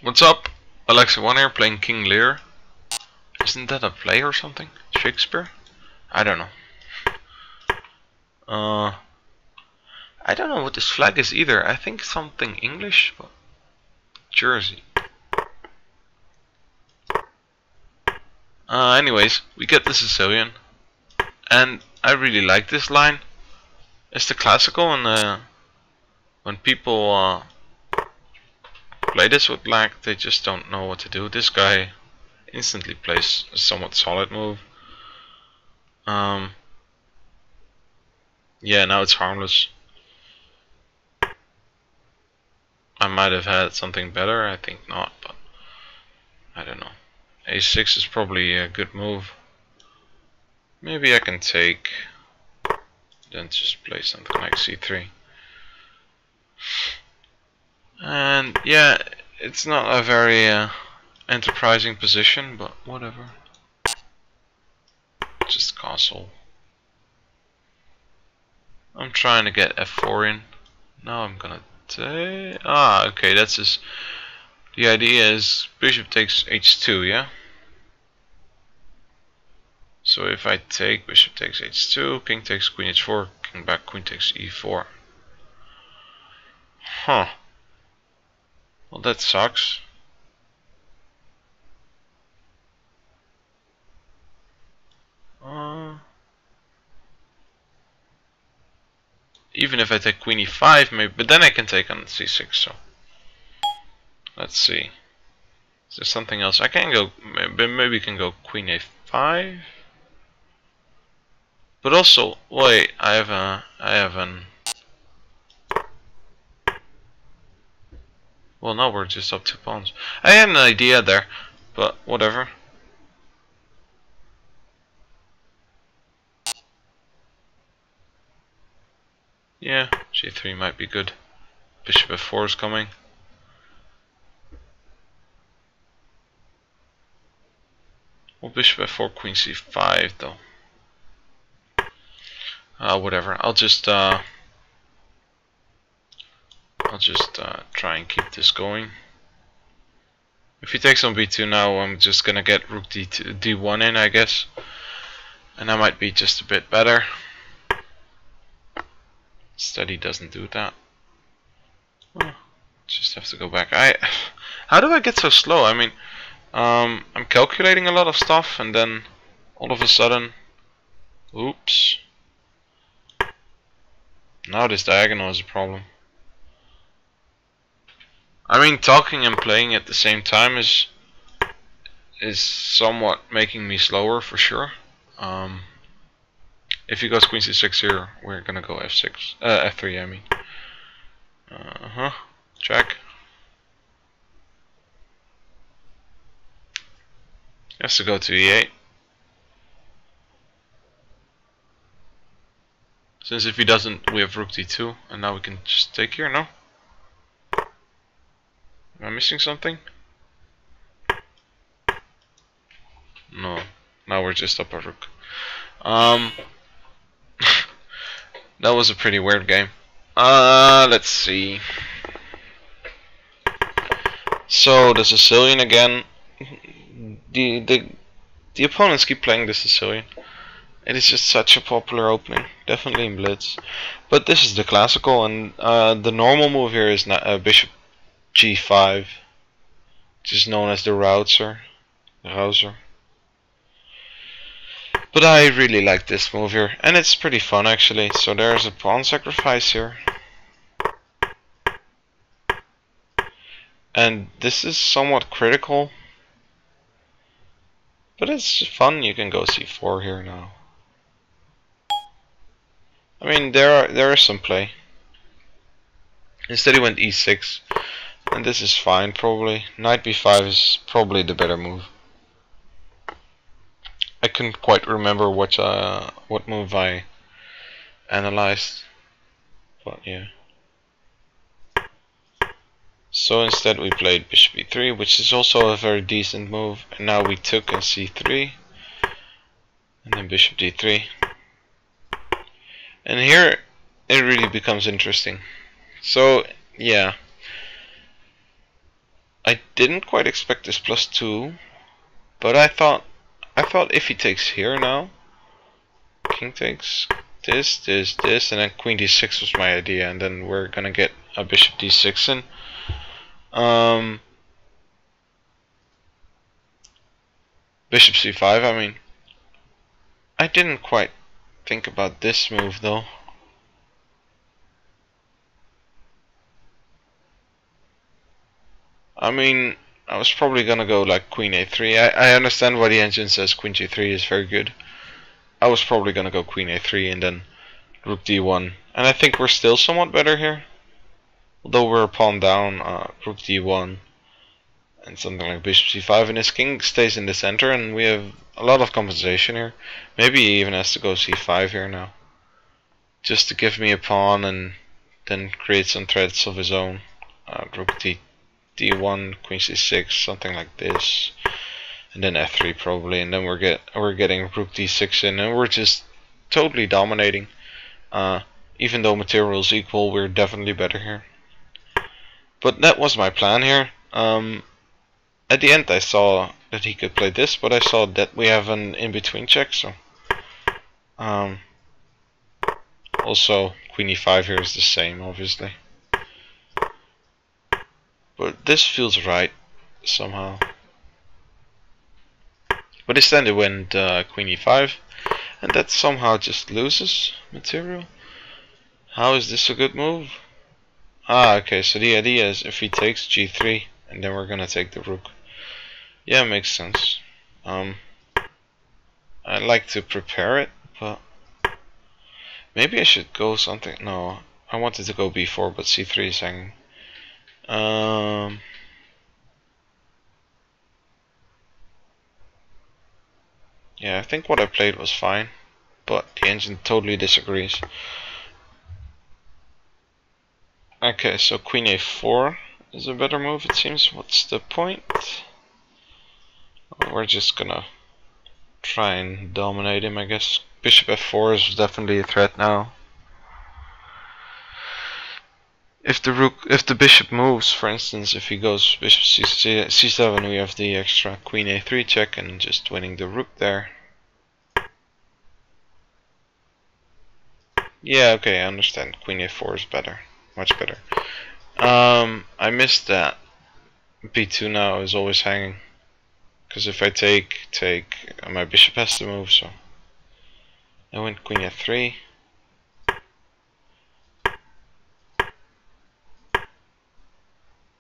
What's up? alexy1 here playing king-lear. Isn't that a play or something? Shakespeare? I don't know. I don't know what this flag is either. I think something English, but Jersey. Anyways, we get the Sicilian, and I really like this line. It's the classical, and when people play this with black, they just don't know what to do. This guy instantly plays a somewhat solid move. Yeah, now it's harmless. I might have had something better, I think not, but I don't know. A6 is probably a good move. Maybe I can take, then just play something like C3. And yeah, it's not a very enterprising position, but whatever. Just castle. I'm trying to get F4 in. Now I'm gonna take... okay, that's his... The idea is bishop takes H2, yeah? So if I take bishop takes H2, king takes queen H4, king back, queen takes E4. Huh. Well, that sucks. Even if I take queen E5, maybe, but then I can take on C6. So let's see. Is there something else? I can go. Maybe can go queen A5. But also, wait. I have an. Well, now we're just up 2 pawns. I had an idea there, but whatever. Yeah, G3 might be good. Bishop F4 is coming. Well, Bishop F4, Queen C5 though. Whatever. I'll just try and keep this going. If he takes on B2 now, I'm just gonna get Rook D1 in, I guess, and that might be just a bit better. Instead, he doesn't do that. Well, just have to go back. How do I get so slow? I mean, I'm calculating a lot of stuff, and then all of a sudden, oops. Now this diagonal is a problem. I mean, talking and playing at the same time is somewhat making me slower for sure. If he goes queen c6 here, we're gonna go f6, f3. I mean, check. He has to go to e8. Since if he doesn't, we have rook d2, and now we can just take here. No? Am I missing something? No. Now we're just up a rook. That was a pretty weird game. Let's see. So the Sicilian again. The opponents keep playing the Sicilian. It is just such a popular opening, definitely in Blitz. But this is the classical, and the normal move here is bishop g5, which is known as the rouser. But I really like this move here, and it's pretty fun actually. So there's a pawn sacrifice here. And this is somewhat critical, but it's fun. You can go c4 here now. I mean, there is some play. Instead he went e6, and this is fine probably. Knight b5 is probably the better move. I couldn't quite remember what move I analyzed, but yeah. So instead we played bishop e3, which is also a very decent move, and now we took in c3, and then bishop d3. And here it really becomes interesting. So yeah, I didn't quite expect this +2, but I thought if he takes here now, king takes this, and then queen d6 was my idea, and then we're gonna get a bishop d6 in. Bishop c5, I mean. I didn't quite think about this move though. I mean, I was probably gonna go like queen a3. I understand why the engine says queen g3 is very good. I was probably gonna go queen a3 and then rook d1. And I think we're still somewhat better here. Although we're a pawn down, rook d1 and something like bishop c5, and his king stays in the center, and we have a lot of compensation here. Maybe he even has to go c5 here now, just to give me a pawn and then create some threats of his own. Rook d1, queen c6, something like this, and then f3 probably, and then we're getting rook d6 in, and we're just totally dominating. Even though material is equal, we're definitely better here. But that was my plan here. At the end I saw that he could play this, but I saw that we have an in-between check, so also queen e5 here is the same, obviously. But this feels right somehow. But instead it went queen e5, and that somehow just loses material. How is this a good move? Okay, so the idea is if he takes g3, and then we're gonna take the rook. Yeah, makes sense. I like to prepare it, but maybe I should go something. No, I wanted to go b4, but c3 is hanging. Yeah, I think what I played was fine, but the engine totally disagrees. Okay, so queen a4 is a better move, it seems. What's the point? We're just gonna try and dominate him, I guess. Bishop f4 is definitely a threat now. If the bishop moves, for instance, if he goes bishop c7, we have the extra queen a3 check and just winning the rook there. Yeah, okay, I understand. Queen a4 is better, much better. I missed that b2 now is always hanging, because if I take, my bishop has to move. So I went queen f3.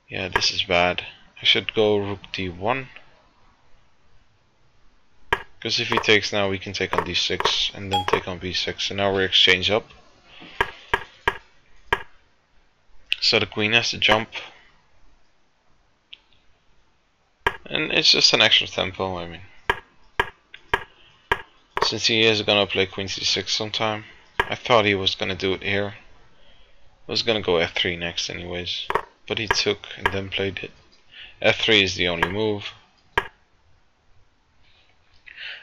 Yeah, this is bad. I should go rook d1, because if he takes now, we can take on d6 and then take on b6, and now we exchange up. So the queen has to jump, and it's just an extra tempo. I mean, since he is gonna play queen c6 sometime, I thought he was gonna do it here. I was gonna go f3 next anyways, but he took and then played it. f3 is the only move.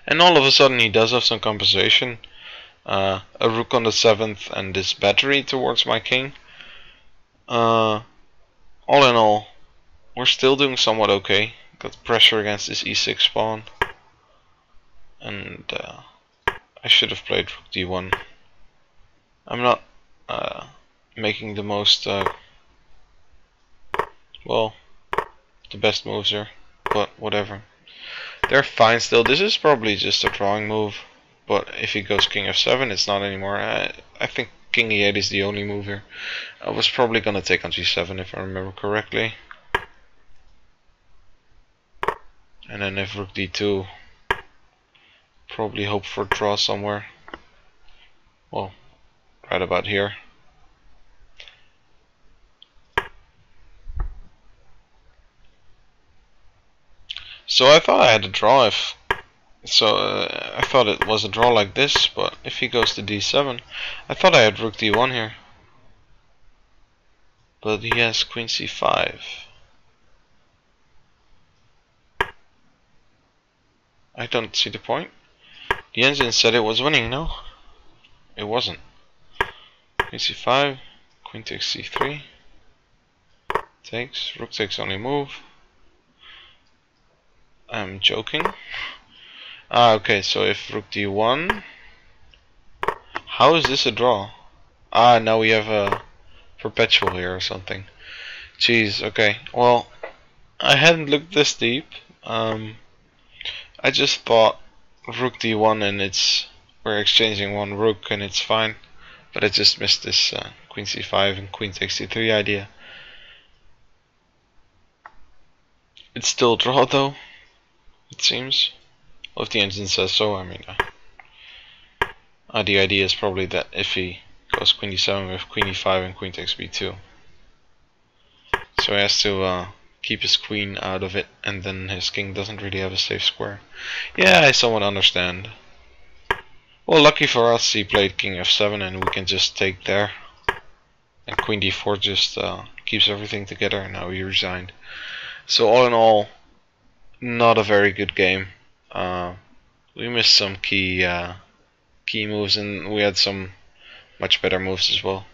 And all of a sudden he does have some compensation. A rook on the 7th and this battery towards my king. All in all, we're still doing somewhat okay. Got pressure against this e6 pawn. And I should have played rook d1. I'm not making the most, well, the best moves here, but whatever. They're fine still. This is probably just a drawing move, but if he goes king f7, it's not anymore. I think king e8 is the only move here. I was probably gonna take on g7 if I remember correctly. And then if rook d2, probably hope for a draw somewhere. Well, right about here. So I thought I had a draw if... So I thought it was a draw like this, but if he goes to d7, I thought I had rook d1 here. But he has queen c5. I don't see the point. The engine said it was winning, no? It wasn't. Queen c5, queen takes c3. Takes, rook takes only move. I'm joking. Ah, okay, so if rook d1... How is this a draw? Ah, now we have a perpetual here or something. Jeez, okay. Well, I hadn't looked this deep. I just thought rook d1 and we're exchanging one rook and it's fine. But I just missed this queen c5 and queen takes c3 idea. It's still a draw though, it seems. Well, if the engine says so, I mean. The idea is probably that if he goes queen d7 with queen e5 and queen takes b2. So he has to keep his queen out of it, and then his king doesn't really have a safe square. Yeah, I somewhat understand. Well, lucky for us, he played king f7 and we can just take there. And queen d4 just keeps everything together, and now he resigned. So all in all, not a very good game. We missed some key moves, and we had some much better moves as well.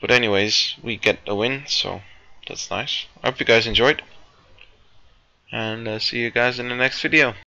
But anyways, we get a win, so that's nice. I hope you guys enjoyed, and see you guys in the next video.